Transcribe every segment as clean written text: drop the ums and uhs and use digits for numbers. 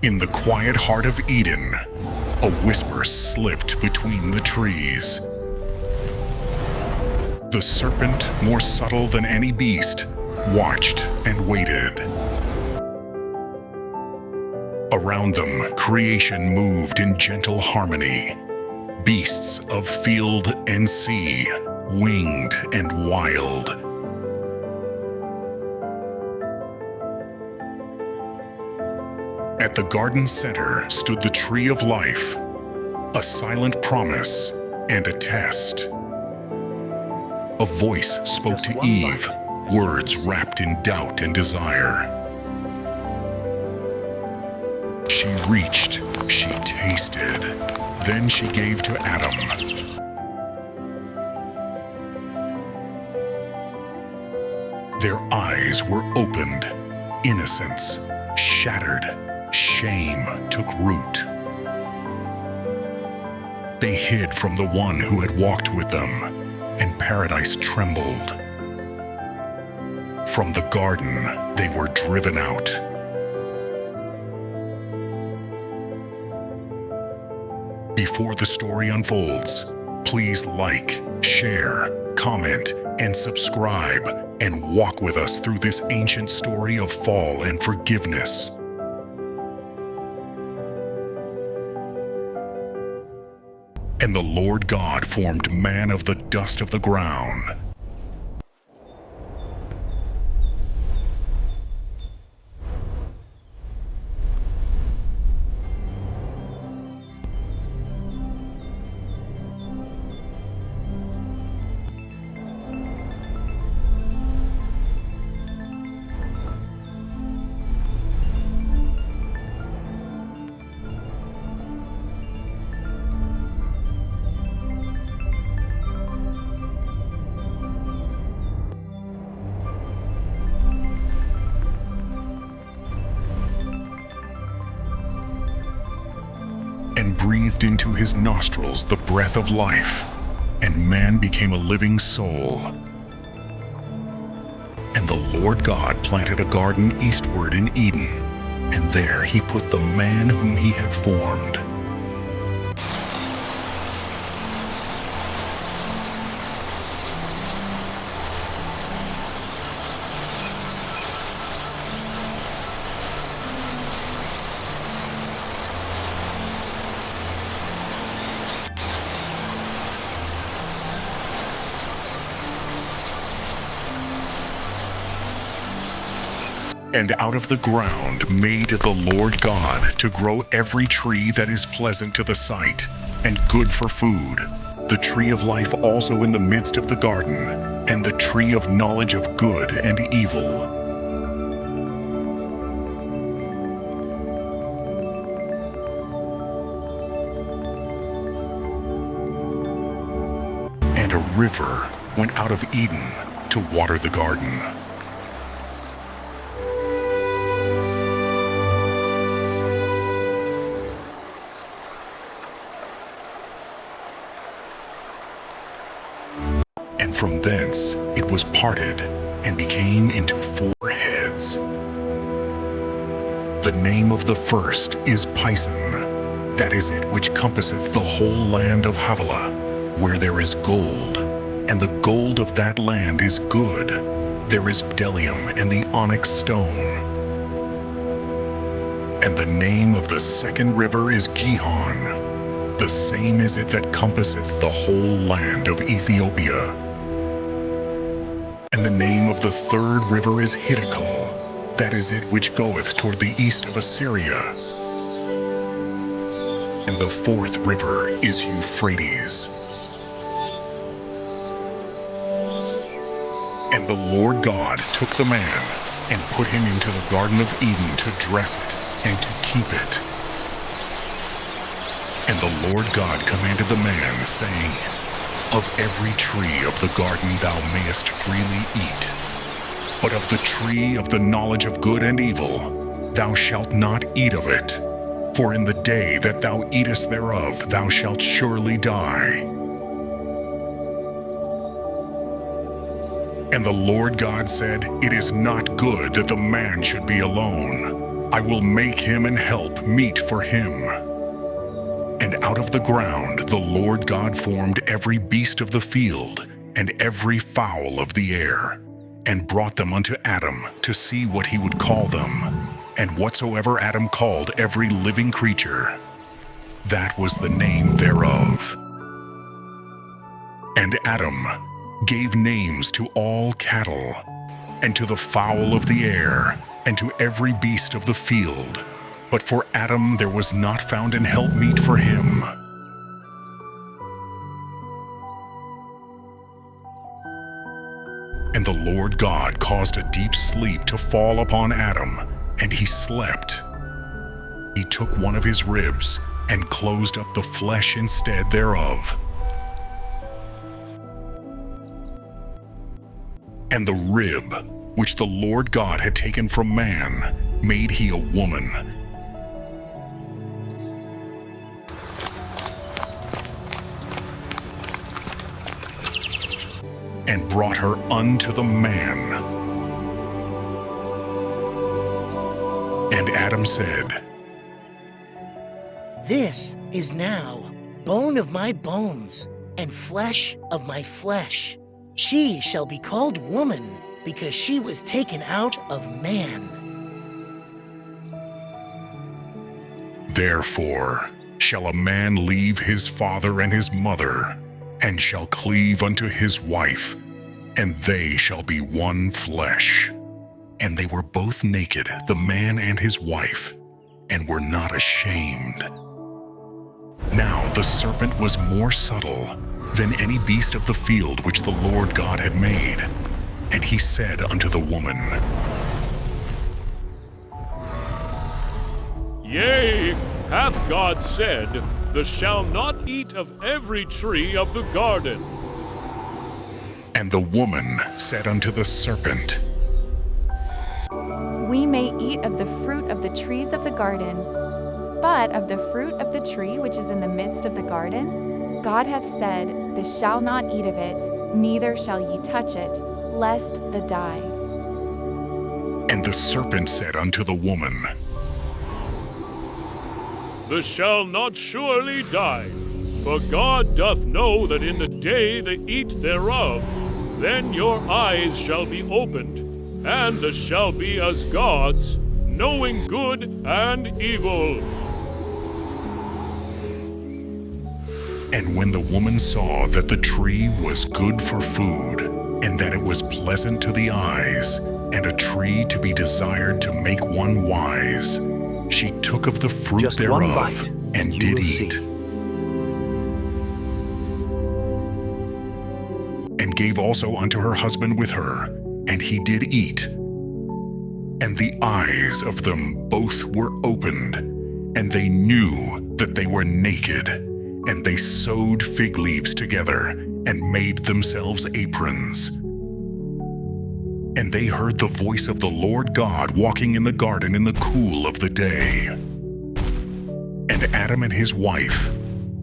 In the quiet heart of Eden, a whisper slipped between the trees. The serpent, more subtle than any beast, watched and waited. Around them, creation moved in gentle harmony. Beasts of field and sea, winged and wild. At the garden center stood the tree of life, a silent promise and a test. A voice spoke to Eve, words wrapped in doubt and desire. She reached, she tasted, then she gave to Adam. Their eyes were opened, innocence shattered, shame took root. They hid from the one who had walked with them, and paradise trembled. From the garden, they were driven out. Before the story unfolds, please like, share, comment, and subscribe, and walk with us through this ancient story of fall and forgiveness. And the Lord God formed man of the dust of the ground. And breathed into his nostrils the breath of life, and man became a living soul. And the Lord God planted a garden eastward in Eden, and there he put the man whom he had formed. And out of the ground made the Lord God to grow every tree that is pleasant to the sight, and good for food, the tree of life also in the midst of the garden, and the tree of knowledge of good and evil. And a river went out of Eden to water the garden. And from thence it was parted, and became into 4 heads. The name of the first is Pison, that is it which compasseth the whole land of Havilah, where there is gold, and the gold of that land is good. There is bdellium and the onyx stone. And the name of the second river is Gihon, the same is it that compasseth the whole land of Ethiopia. And the name of the third river is Hiddekel, that is it which goeth toward the east of Assyria. And the fourth river is Euphrates. And the Lord God took the man, and put him into the Garden of Eden to dress it, and to keep it. And the Lord God commanded the man, saying, Of every tree of the garden thou mayest freely eat, but of the tree of the knowledge of good and evil thou shalt not eat of it, for in the day that thou eatest thereof thou shalt surely die. And the Lord God said, It is not good that the man should be alone. I will make him an help meet for him. And out of the ground the Lord God formed every beast of the field and every fowl of the air, and brought them unto Adam to see what he would call them. And whatsoever Adam called every living creature, that was the name thereof. And Adam gave names to all cattle, and to the fowl of the air, and to every beast of the field. But for Adam there was not found an helpmeet for him. And the Lord God caused a deep sleep to fall upon Adam, and he slept. He took one of his ribs, and closed up the flesh instead thereof. And the rib, which the Lord God had taken from man, made he a woman, and brought her unto the man. And Adam said, This is now bone of my bones and flesh of my flesh. She shall be called woman, because she was taken out of man. Therefore shall a man leave his father and his mother, and shall cleave unto his wife, and they shall be one flesh. And they were both naked, the man and his wife, and were not ashamed. Now the serpent was more subtle than any beast of the field which the Lord God had made. And he said unto the woman, Yea, hath God said, Thou shalt not eat of every tree of the garden. And the woman said unto the serpent, We may eat of the fruit of the trees of the garden, but of the fruit of the tree which is in the midst of the garden, God hath said, Thou shalt not eat of it, neither shall ye touch it, lest thou die. And the serpent said unto the woman, Thou shalt not surely die, for God doth know that in the day they eat thereof, then your eyes shall be opened, and thou shalt be as gods, knowing good and evil. And when the woman saw that the tree was good for food, and that it was pleasant to the eyes, and a tree to be desired to make one wise, she took of the fruit Just one thereof, bite, and you did will eat, see. and gave also unto her husband with her, and he did eat. And the eyes of them both were opened, and they knew that they were naked, and they sewed fig leaves together, and made themselves aprons. And they heard the voice of the Lord God walking in the garden in the cool of the day. And Adam and his wife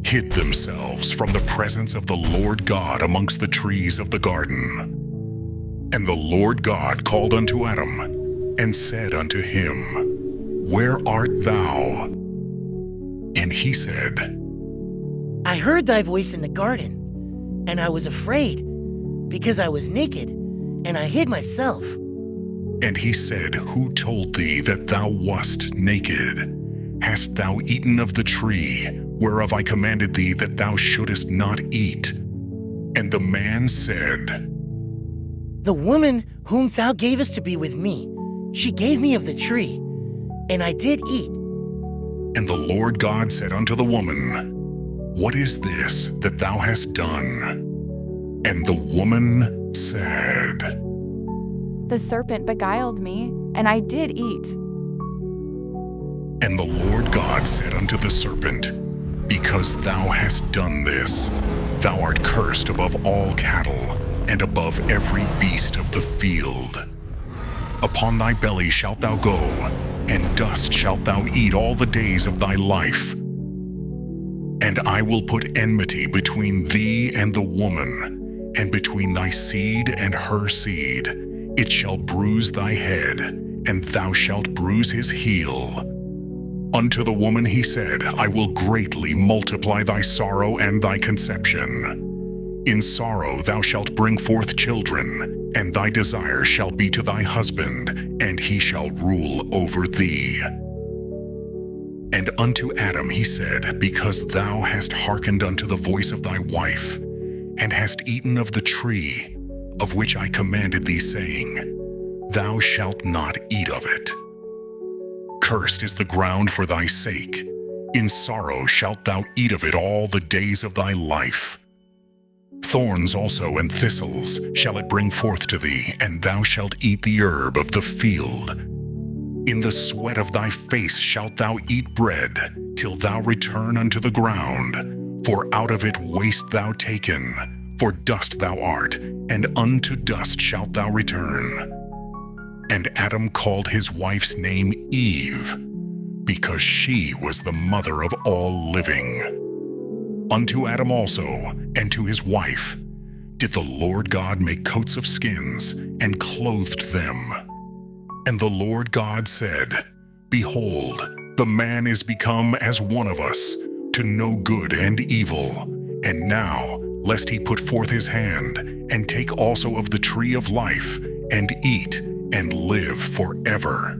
hid themselves from the presence of the Lord God amongst the trees of the garden. And the Lord God called unto Adam, and said unto him, Where art thou? And he said, I heard thy voice in the garden, and I was afraid, because I was naked, and I hid myself. And he said, Who told thee that thou wast naked? Hast thou eaten of the tree, whereof I commanded thee that thou shouldest not eat? And the man said, The woman whom thou gavest to be with me, she gave me of the tree, and I did eat. And the Lord God said unto the woman, What is this that thou hast done? And the woman said, The serpent beguiled me, and I did eat. And the Lord God said unto the serpent, Because thou hast done this, thou art cursed above all cattle, and above every beast of the field. Upon thy belly shalt thou go, and dust shalt thou eat all the days of thy life. And I will put enmity between thee and the woman, and between thy seed and her seed. It shall bruise thy head, and thou shalt bruise his heel. Unto the woman he said, I will greatly multiply thy sorrow and thy conception. In sorrow thou shalt bring forth children, and thy desire shall be to thy husband, and he shall rule over thee. And unto Adam he said, Because thou hast hearkened unto the voice of thy wife, and hast eaten of the tree, of which I commanded thee, saying, Thou shalt not eat of it. Cursed is the ground for thy sake. In sorrow shalt thou eat of it all the days of thy life. Thorns also and thistles shall it bring forth to thee, and thou shalt eat the herb of the field. In the sweat of thy face shalt thou eat bread, till thou return unto the ground. For out of it wast thou taken, for dust thou art, and unto dust shalt thou return. And Adam called his wife's name Eve, because she was the mother of all living. Unto Adam also, and to his wife, did the Lord God make coats of skins, and clothed them. And the Lord God said, Behold, the man is become as one of us, to know good and evil. And now, lest he put forth his hand, and take also of the tree of life, and eat, and live forever.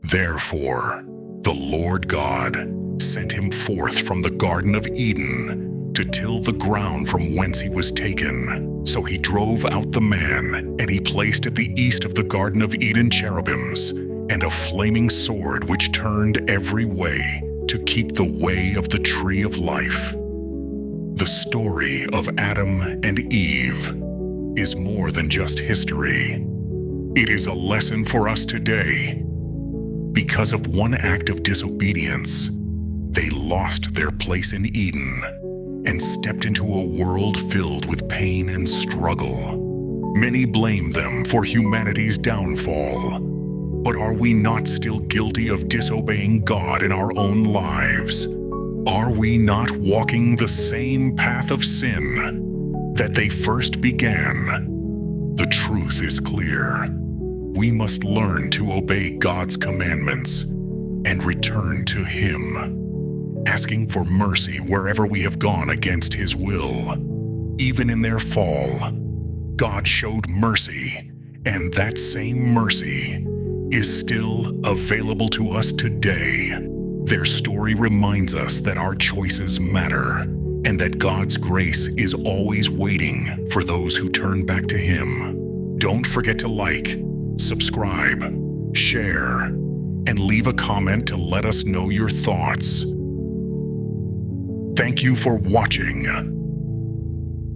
Therefore, the Lord God sent him forth from the Garden of Eden to till the ground from whence he was taken. So he drove out the man, and he placed at the east of the Garden of Eden cherubims, and a flaming sword which turned every way to keep the way of the tree of life. The story of Adam and Eve is more than just history. It is a lesson for us today. Because of one act of disobedience, they lost their place in Eden and stepped into a world filled with pain and struggle. Many blame them for humanity's downfall. But are we not still guilty of disobeying God in our own lives? Are we not walking the same path of sin that they first began? The truth is clear. We must learn to obey God's commandments and return to Him, asking for mercy wherever we have gone against His will. Even in their fall, God showed mercy, and that same mercy is still available to us today. Their story reminds us that our choices matter, and that God's grace is always waiting for those who turn back to Him. Don't forget to like, subscribe, share, and leave a comment to let us know your thoughts. Thank you for watching.